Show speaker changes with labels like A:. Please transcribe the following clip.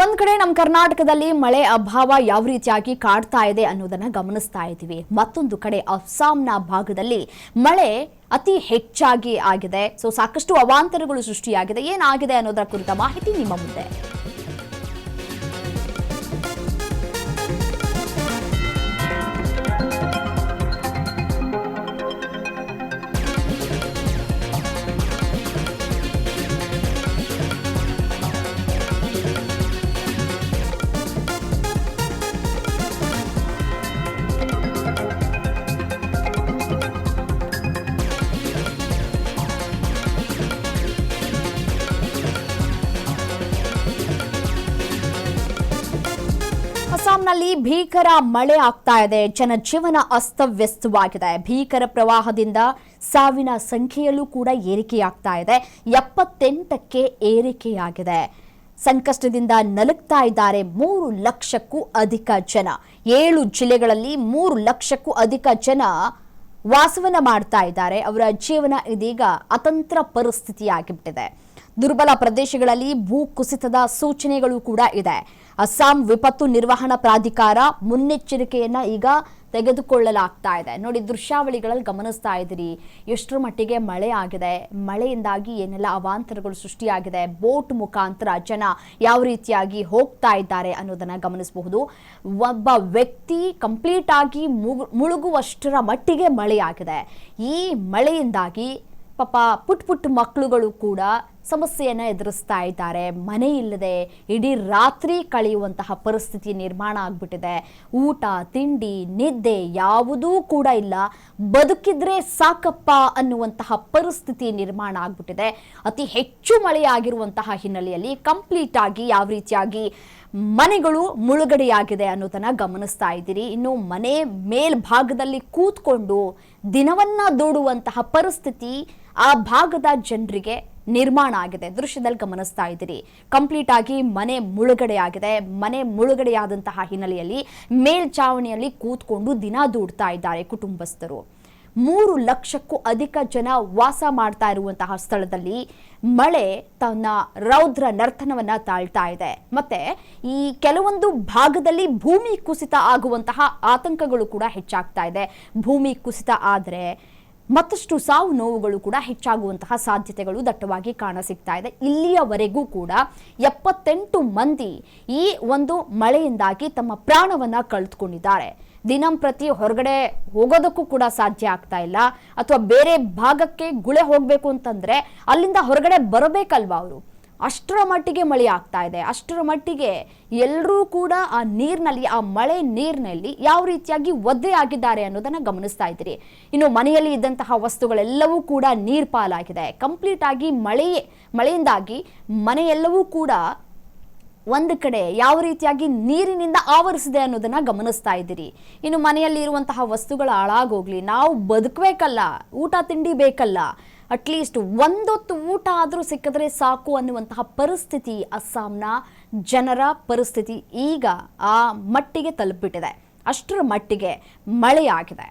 A: ಒಂದ್ ಕಡೆ ನಮ್ಮ ಕರ್ನಾಟಕದಲ್ಲಿ ಮಳೆ ಅಭಾವ ಯಾವ ರೀತಿಯಾಗಿ ಕಾಡ್ತಾ ಇದೆ ಅನ್ನೋದನ್ನ ಗಮನಿಸ್ತಾ ಇದ್ದೀವಿ. ಮತ್ತೊಂದು ಕಡೆ ಅಸ್ಸಾಂನ ಭಾಗದಲ್ಲಿ ಮಳೆ ಅತಿ ಹೆಚ್ಚಾಗಿ ಆಗಿದೆ. ಸಾಕಷ್ಟು ಅವಾಂತರಗಳು ಸೃಷ್ಟಿಯಾಗಿದೆ. ಏನಾಗಿದೆ ಅನ್ನೋದರ ಕುರಿತ ಮಾಹಿತಿ ನಿಮ್ಮ ಮುಂದೆ. ಅಸ್ಸಾಂನಲ್ಲಿ ಭೀಕರ ಮಳೆ ಆಗ್ತಾ ಇದೆ. ಜನಜೀವನ ಅಸ್ತವ್ಯಸ್ತವಾಗಿದೆ. ಭೀಕರ ಪ್ರವಾಹದಿಂದ ಸಾವಿನ ಸಂಖ್ಯೆಯಲ್ಲೂ ಕೂಡ ಏರಿಕೆಯಾಗ್ತಾ ಇದೆ. 78ಕ್ಕೆ ಏರಿಕೆಯಾಗಿದೆ. ಸಂಕಷ್ಟದಿಂದ ನಲುಗ್ತಾ ಇದ್ದಾರೆ 3 ಲಕ್ಷಕ್ಕೂ ಅಧಿಕ ಜನ. 7 ಜಿಲ್ಲೆಗಳಲ್ಲಿ 3 ಲಕ್ಷಕ್ಕೂ ಅಧಿಕ ಜನ ವಾಸವನ್ನ ಮಾಡ್ತಾ ಇದ್ದಾರೆ. ಅವರ ಜೀವನ ಇದೀಗ ಅತಂತ್ರ ಪರಿಸ್ಥಿತಿಯಾಗಿಬಿಟ್ಟಿದೆ. ದುರ್ಬಲ ಪ್ರದೇಶಗಳಲ್ಲಿ ಭೂ ಕುಸಿತದ ಸೂಚನೆಗಳು ಕೂಡ ಇದೆ. ಅಸ್ಸಾಂ ವಿಪತ್ತು ನಿರ್ವಹಣಾ ಪ್ರಾಧಿಕಾರ ಮುನ್ನೆಚ್ಚರಿಕೆಯನ್ನ ಈಗ ತೆಗೆದುಕೊಳ್ಳಲಾಗ್ತಾ ಇದೆ. ನೋಡಿ, ದೃಶ್ಯಾವಳಿಗಳಲ್ಲಿ ಗಮನಿಸ್ತಾ ಇದ್ದೀರಿ ಎಷ್ಟರ ಮಟ್ಟಿಗೆ ಮಳೆ ಆಗಿದೆ. ಮಳೆಯಿಂದಾಗಿ ಏನೆಲ್ಲ ಅವಾಂತರಗಳು ಸೃಷ್ಟಿಯಾಗಿದೆ. ಬೋಟ್ ಮುಖಾಂತರ ಜನ ಯಾವ ರೀತಿಯಾಗಿ ಹೋಗ್ತಾ ಇದ್ದಾರೆ ಅನ್ನೋದನ್ನ ಗಮನಿಸಬಹುದು. ಒಬ್ಬ ವ್ಯಕ್ತಿ ಕಂಪ್ಲೀಟ್ ಆಗಿ ಮುಳುಗುವಷ್ಟರ ಮಟ್ಟಿಗೆ ಮಳೆಯಾಗಿದೆ. ಈ ಮಳೆಯಿಂದಾಗಿ ಪಾಪ ಪುಟ್ಟ ಮಕ್ಕಳುಗಳು ಕೂಡ ಸಮಸ್ಯೆಯನ್ನು ಎದುರಿಸ್ತಾ ಇದ್ದಾರೆ. ಮನೆ ಇಲ್ಲದೆ ಇಡೀ ರಾತ್ರಿ ಕಳೆಯುವಂತಹ ಪರಿಸ್ಥಿತಿ ನಿರ್ಮಾಣ ಆಗ್ಬಿಟ್ಟಿದೆ. ಊಟ ತಿಂಡಿ ನಿದ್ದೆ ಯಾವುದೂ ಕೂಡ ಇಲ್ಲ. ಬದುಕಿದ್ರೆ ಸಾಕಪ್ಪ ಅನ್ನುವಂತಹ ಪರಿಸ್ಥಿತಿ ನಿರ್ಮಾಣ ಆಗ್ಬಿಟ್ಟಿದೆ. ಅತಿ ಹೆಚ್ಚು ಮಳೆಯಾಗಿರುವಂತಹ ಹಿನ್ನೆಲೆಯಲ್ಲಿ ಕಂಪ್ಲೀಟ್ ಆಗಿ ಯಾವ ರೀತಿಯಾಗಿ ಮನೆಗಳು ಮುಳುಗಡೆಯಾಗಿದೆ ಅನ್ನೋದನ್ನ ಗಮನಿಸ್ತಾ ಇದ್ದೀರಿ. ಇನ್ನು ಮನೆ ಮೇಲ್ಭಾಗದಲ್ಲಿ ಕೂತ್ಕೊಂಡು ದಿನವನ್ನ ದೂಡುವಂತಹ ಪರಿಸ್ಥಿತಿ ಆ ಭಾಗದ ಜನರಿಗೆ ನಿರ್ಮಾಣ ಆಗಿದೆ. ದೃಶ್ಯದಲ್ಲಿ ಗಮನಿಸ್ತಾ ಇದ್ದೀರಿ ಕಂಪ್ಲೀಟ್ ಆಗಿ ಮನೆ ಮುಳುಗಡೆಯಾಗಿದೆ. ಮನೆ ಮುಳುಗಡೆಯಾದಂತಹ ಹಿನ್ನೆಲೆಯಲ್ಲಿ ಮೇಲ್ಚಾವಣಿಯಲ್ಲಿ ಕೂತ್ಕೊಂಡು ದಿನ ದೂಡ್ತಾ ಇದ್ದಾರೆ ಕುಟುಂಬಸ್ಥರು. 3 ಲಕ್ಷಕ್ಕೂ ಅಧಿಕ ಜನ ವಾಸ ಮಾಡ್ತಾ ಇರುವಂತಹ ಸ್ಥಳದಲ್ಲಿ ಮಳೆ ತನ್ನ ರೌದ್ರ ನರ್ತನವನ್ನ ತಾಳ್ತಾ ಇದೆ. ಮತ್ತೆ ಈ ಕೆಲವೊಂದು ಭಾಗದಲ್ಲಿ ಭೂಮಿ ಕುಸಿತ ಆಗುವಂತಹ ಆತಂಕಗಳು ಕೂಡ ಹೆಚ್ಚಾಗ್ತಾ ಇದೆ. ಭೂಮಿ ಕುಸಿತ ಆದರೆ ಮತ್ತಷ್ಟು ಸಾವು ನೋವುಗಳು ಕೂಡ ಹೆಚ್ಚಾಗುವಂತಹ ಸಾಧ್ಯತೆಗಳು ದಟ್ಟವಾಗಿ ಕಾಣಸಿಗ್ತಾ ಇದೆ. ಇಲ್ಲಿಯವರೆಗೂ ಕೂಡ 78 ಮಂದಿ ಈ ಒಂದು ಮಳೆಯಿಂದಾಗಿ ತಮ್ಮ ಪ್ರಾಣವನ್ನ ಕಳೆದುಕೊಂಡಿದ್ದಾರೆ. ದಿನಂಪ್ರತಿ ಹೊರಗಡೆ ಹೋಗೋದಕ್ಕೂ ಕೂಡ ಸಾಧ್ಯ ಆಗ್ತಾ ಇಲ್ಲ. ಅಥವಾ ಬೇರೆ ಭಾಗಕ್ಕೆ ಗುಳೆ ಹೋಗಬೇಕು ಅಂತಂದ್ರೆ ಅಲ್ಲಿಂದ ಹೊರಗಡೆ ಬರಬೇಕಲ್ವಾ ಅವರು. ಅಷ್ಟರ ಮಟ್ಟಿಗೆ ಮಳೆ ಆಗ್ತಾ ಇದೆ. ಅಷ್ಟರ ಮಟ್ಟಿಗೆ ಎಲ್ಲರೂ ಕೂಡ ಆ ನೀರಿನಲ್ಲಿ, ಆ ಮಳೆ ನೀರಿನಲ್ಲಿ ಯಾವ ರೀತಿಯಾಗಿ ಒದ್ದೆ ಆಗಿದ್ದಾರೆ ಅನ್ನೋದನ್ನ ಗಮನಿಸ್ತಾ ಇದ್ದೀರಿ. ಇನ್ನು ಮನೆಯಲ್ಲಿ ಇದ್ದಂತಹ ವಸ್ತುಗಳೆಲ್ಲವೂ ಕೂಡ ನೀರ್ ಪಾಲಾಗಿದೆ. ಕಂಪ್ಲೀಟ್ ಆಗಿ ಮಳೆಯಿಂದಾಗಿ ಮನೆಯೆಲ್ಲವೂ ಕೂಡ ಒಂದು ಕಡೆ ಯಾವ ರೀತಿಯಾಗಿ ನೀರಿನಿಂದ ಆವರಿಸಿದೆ ಅನ್ನೋದನ್ನ ಗಮನಿಸ್ತಾ ಇದ್ದೀರಿ. ಇನ್ನು ಮನೆಯಲ್ಲಿ ಇರುವಂತಹ ವಸ್ತುಗಳು ಹಾಳಾಗೋಗ್ಲಿ, ನಾವು ಬದುಕಬೇಕಲ್ಲ, ಊಟ ತಿಂಡಿ ಬೇಕಲ್ಲ, ಅಟ್ಲೀಸ್ಟ್ ಒಂದೊತ್ತು ಊಟ ಆದರೂ ಸಿಕ್ಕಿದ್ರೆ ಸಾಕು ಅನ್ನುವಂತಹ ಪರಿಸ್ಥಿತಿ ಅಸ್ಸಾಂನ ಜನರ ಪರಿಸ್ಥಿತಿ ಈಗ ಆ ಮಟ್ಟಿಗೆ ತಲುಪಿಬಿಟ್ಟಿದೆ. ಅಷ್ಟರ ಮಟ್ಟಿಗೆ ಮಳೆಯಾಗಿದೆ.